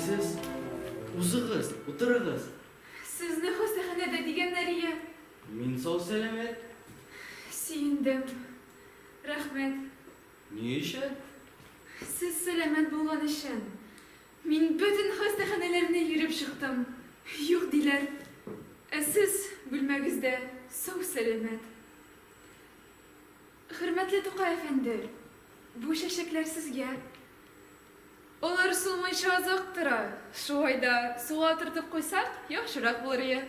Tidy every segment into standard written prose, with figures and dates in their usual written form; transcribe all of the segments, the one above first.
Телсез, узыгыз, утырыгыз. Sizni hostaxonada deganlariga Мин сау сәлемет. suyundim. Rahmat. Ни өчен? Siz salomat bo'lgan uchun. Men butun hostaxonalarni yurib chiqdim. Yo'q dilar. Siz bilmagizda sog' salomat. Hurmatli To'qay efendi, bu shashaklar sizga. Ular sulmaycha oziqtira. Shu oyda suv o'tirtib qo'ysak, yaxshiroq bo'lar.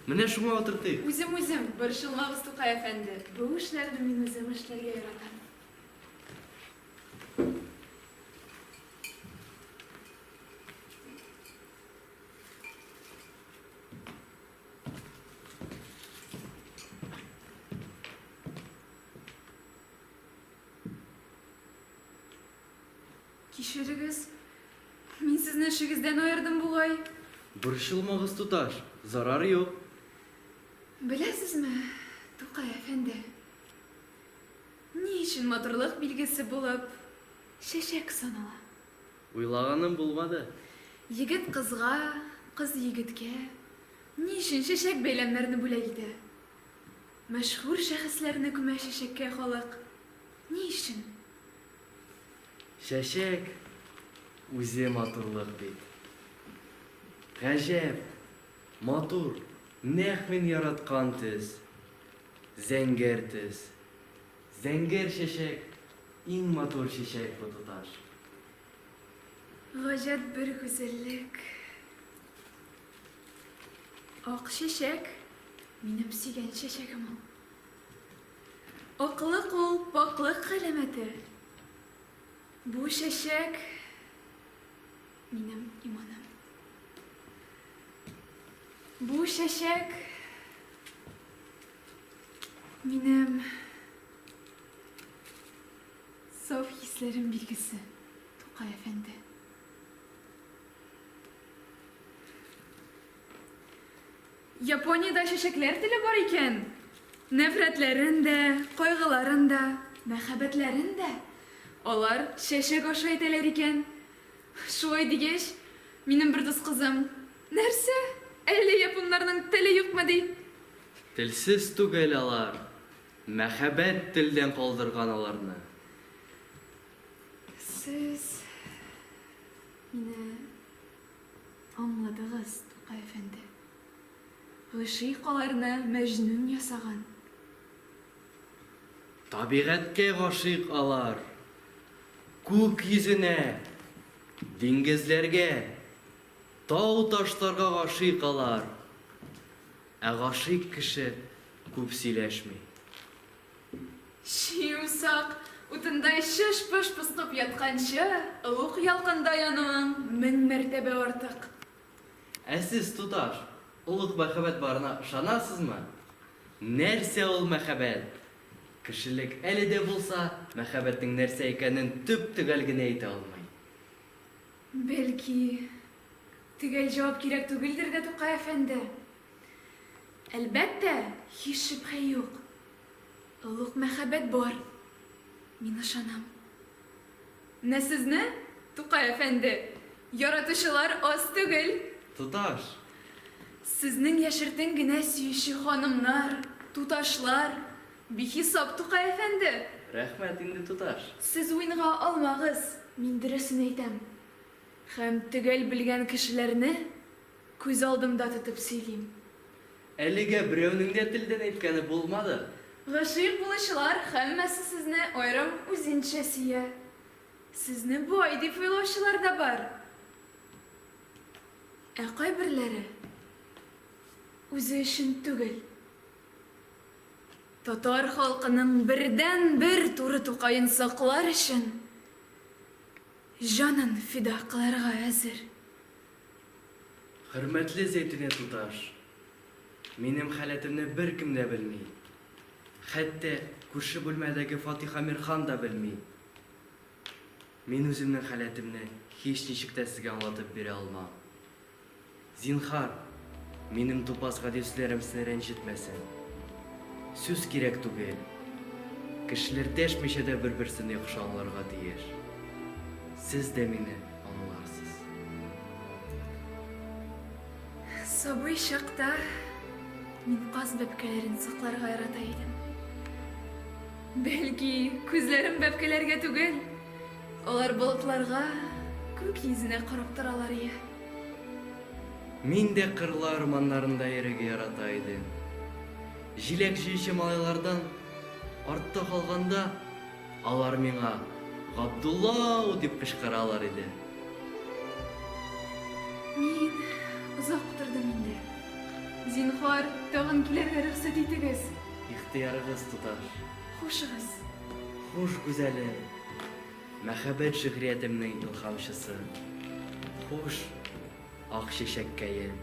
Менә шуңа утыртыйк. Үзем борчылмагыз To'qay efendi. Bu ishlarni men o'zim ishlarga yaratам. Кешірігіз, мен сізні ішігізден ойырдым бұғай. Борчылмагыз, туташ. Зарар юк. Білесіз ме, To'qay efendi? Ни үшін матурлық белгісі болып, шешек санала? Уйлаганым булмады. Егет қызға, қыз егетке, ни үшін шешек бәйләмләрні бүләйді? Мәшһүр шәхесләрне күмә шешеккә халык. Ни үшін? Шәшәк үзе матурлык бит. Гаҗәп, матур, нәкъ мин яраткан төс. Зәңгәр төс. Зәңгәр шәшәк иң матур шәшәк бу, туташ. Ғажап бір güzellik. Ак шешек минем сөйгән шешегім ул. Аклык ул паклык галәмәте. Bu şeşek benim imanım. Bu şeşek benim saf hislerim bilgisi. To'qay efendi. Yaponiyada şeşekler dili var iken. Nefretlerin de, kaygıların da, mehabetlerin de. Олар шешек аша итәләр икән. Шулай дигәч, минем бер дус кызым, нәрсә? Әле японнарның теле юкмы ди? Телсез түгел алар. Мәхәббәт телдән калдырган аларны. Сез мине аңладыгыз, To'qay efendi. Гыйшыйкаларны мәҗнүн ясаган. Табигатькә гашыйк алар. Күк йөзенә, диңгезләргә, тау-ташларга гашыйк алар. Ә гашыйк кеше күп сөйләшми. Шиусак, утындай шыш-пыш пыскып ятканчы, ылук ялкында януың мең мәртәбә артык. Ә сез, туташ, улуг мәхәббәт барына ышанасызмы? Нәрсә ул мәхәббәт? Кешелек әле дә булса, мәхәббәтнең нәрсә икәнен төп-төгәл генә әйтә алмый. Бәлки, төгәл җавап кирәк түгелдер дә, To'qay efendi. Әлбәттә, һич шөбһә юк. Олуг мәхәббәт бар. Мин ышанам. Менә сезне, To'qay efendi, яратучылар аз түгел. Туташ, Сезнең яшертен генә сөюче ханымнар, туташлар, бихисап To'qay efendi. рәхмәт инде, туташ. Сез уйнга алмагыз, мин дөресен әйтәм. Һәм төгәл белгән кешеләрне күз алдымда тотып сөйлим. Әлегә берәүнең дә телдән әйткәне булмады. Гашыйк булучылар һәммәсе сезне аерым үзенчә сөя. Сезне бай дип уйлаучылар да бар. Ә кайберләре үзе өчен түгел. Татар халкының бердән-бер туры To'qayын саклар өчен җанын фида кыларга әзер. Хөрмәтле Зәйтүнә, туташ. Минем хәләтемне беркем дә белми. Хәтта күрше бүлмәдәге Фатиха Мирхан да белми. Мин үземнең хәләтемне һич ничек тә сезгә аңлатып бирә алмам. Зинһар, минем тупас гадисләрем сезне рәнҗетмәсен. Сүз кирәк түгел. Кешеләр дәшмичә дә бер-берсен яхшы аңларга тиеш. Сез дә мине аңларсыз. Сабый чакта мин каз бәпкәләрен сакларга ярата идем. Бәлки, күзләрем бәпкәләргә түгел, алар болытларга, күк йөзенә карап торалар ия. Мин дә кырлы орманнарында йөрергә ярата идем. Җиләк җыючы малайлардан артта калганда, алар миңа Габдулла дип кычкыралар иде. Мин озак утырдым инде. Зинһар, тагын килергә рөхсәт итегез. Ихтыярыгыз туташ. Хушыгыз. Хуш гүзәлем, мәхәббәт шигъриятемнең илһамчысы. Хуш ак чәчәккәем.